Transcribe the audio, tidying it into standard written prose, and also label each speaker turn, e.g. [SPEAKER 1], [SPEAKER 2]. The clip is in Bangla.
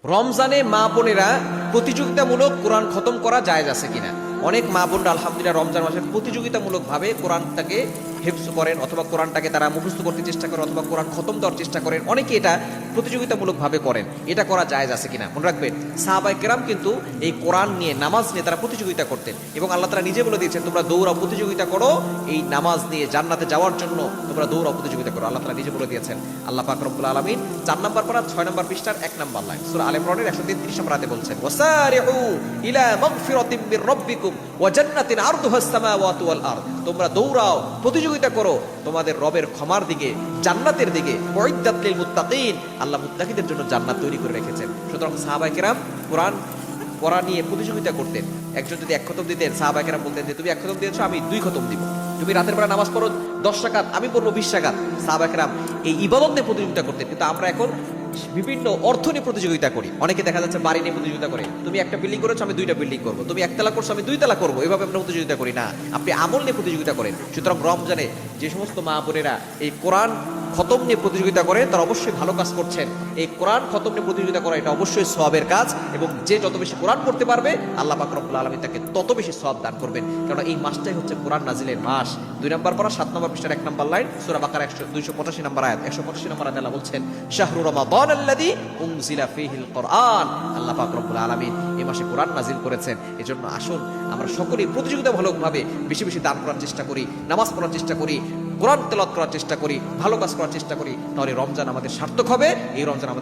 [SPEAKER 1] রমজানে মা বোনেরা প্রতিযোগিতামূলক কোরআন খতম করা জায়েজ আছে কিনা? অনেক মা বোনরা আলহামদুলিল্লাহ রমজান মাসে প্রতিযোগিতামূলক ভাবে কোরআনটাকে হেফজ করেন, অথবা কোরআনটাকে তারা মুখস্থ করতে চেষ্টা করেন, অথবা কোরআন খতম দেওয়ার চেষ্টা করেন। অনেকে এটা প্রতিযোগিতামূলক ভাবে করেন। এটা করা জায়েজ আছে কিনা মনে রাখবেন, সাহাবায়ে কেরাম কিন্তু এই কোরআন নিয়ে, নামাজ নিয়ে তারা প্রতিযোগিতা করতেন, এবং আল্লাহ তাআলা নিজে বলে দিয়েছেন, তোমরা দৌড়াও, প্রতিযোগিতা করো, এই নামাজ নিয়ে জান্নাতে যাওয়ার জন্য তোমরা দৌড়াও, প্রতিযোগিতা করো। আল্লাহ তাআলা নিজে বলে দিয়েছেন। আল্লাহ পাক রব্বুল আলামিন 4 নম্বর পারা 6 নম্বর পৃষ্ঠার 1 নম্বর লাইন সূরা আলে ইমরানের 133 নম্বর আয়াতে বলছেন, ওয়াসারিউ ইলা মাগফিরাতিম মির রাব্বিকুম ওয়া জান্নাতিন আরদুহাস সামাওয়াতু ওয়াল আরদ। তোমরা দৌড়াও, প্রতিযোগিতা করো তোমাদের রবের ক্ষমার দিকে, জান্নাতের দিকে। উইদ্দাত লিল মুত্তাকিন, আল্লাহ মুত্তাকিদের জন্য জান্নাত তৈরি করে রেখেছেন। সুতরাং সাহাবায়ে কেরাম কোরআন পড়া নিয়ে প্রতিযোগিতা করতেন। একজন যদি 1 খতম দিতেন, সাহাবায়ে কেরাম বলতেন যে তুমি 1 খতম দিয়েছো, আমি 2 খতম দিব। তুমি রাতের বেলা নামাজ পড়ো 10 রাকাত, আমি পড়বো 20 রাকাত। সাহাবায়ে কেরাম এই ইবাদত নিয়ে প্রতিযোগিতা করতেন। কিন্তু আমরা এখন বিভিন্ন অর্থ নিয়ে প্রতিযোগিতা করি। অনেকে দেখা যাচ্ছে বাড়ি নিয়ে প্রতিযোগিতা করে, তুমি 1টা বিল্ডিং করেছো, আমি 2টা বিল্ডিং করবো, তুমি 1 তালা করছো, আমি 2 তালা করবো। এভাবে আমরা প্রতিযোগিতা করি না, আপনি আমল নিয়ে প্রতিযোগিতা করেন। সুতরাং রমজানে যে সমস্ত মা বোনেরা এই কোরআন খতম নিয়ে প্রতিযোগিতা করে, তারা অবশ্যই ভালো কাজ করছেন। এই কোরআন খতম নিয়ে প্রতিযোগিতা করা এটা অবশ্যই সওয়াবের কাজ, এবং যে যত বেশি কোরআন পড়তে পারবে আল্লাহ পাক রব্বুল আলামিন তাকে তত বেশি সওয়াব দান করবেন। কারণ এই মাসটাই হচ্ছে কোরআন নাজিলের মাস। 2 নম্বর পারা 7 নম্বর পৃষ্ঠার 1 নম্বর লাইন সূরা বাকারা 285 নম্বর আয়াত, 185 নম্বর আয়াতে আল্লাহ বলছেন, শাহরু রমাদান আল্লাযী উনজিলা ফীহিল কোরআন। আল্লাহ পাক রব্বুল আলামিন এই মাসে কোরআন নাজিল করেছেন। এজন্য আসুন আমরা সকলেই প্রতিযোগিতামূলকভাবে বেশি বেশি দান করার চেষ্টা করি, নামাজ পড়ার চেষ্টা করি, কোরআন তেলাওয়াত করার চেষ্টা করি, ভালো কাজ করার চেষ্টা করি। তাহলে রমজান আমাদের সার্থক হবে। এই রমজান আমাদের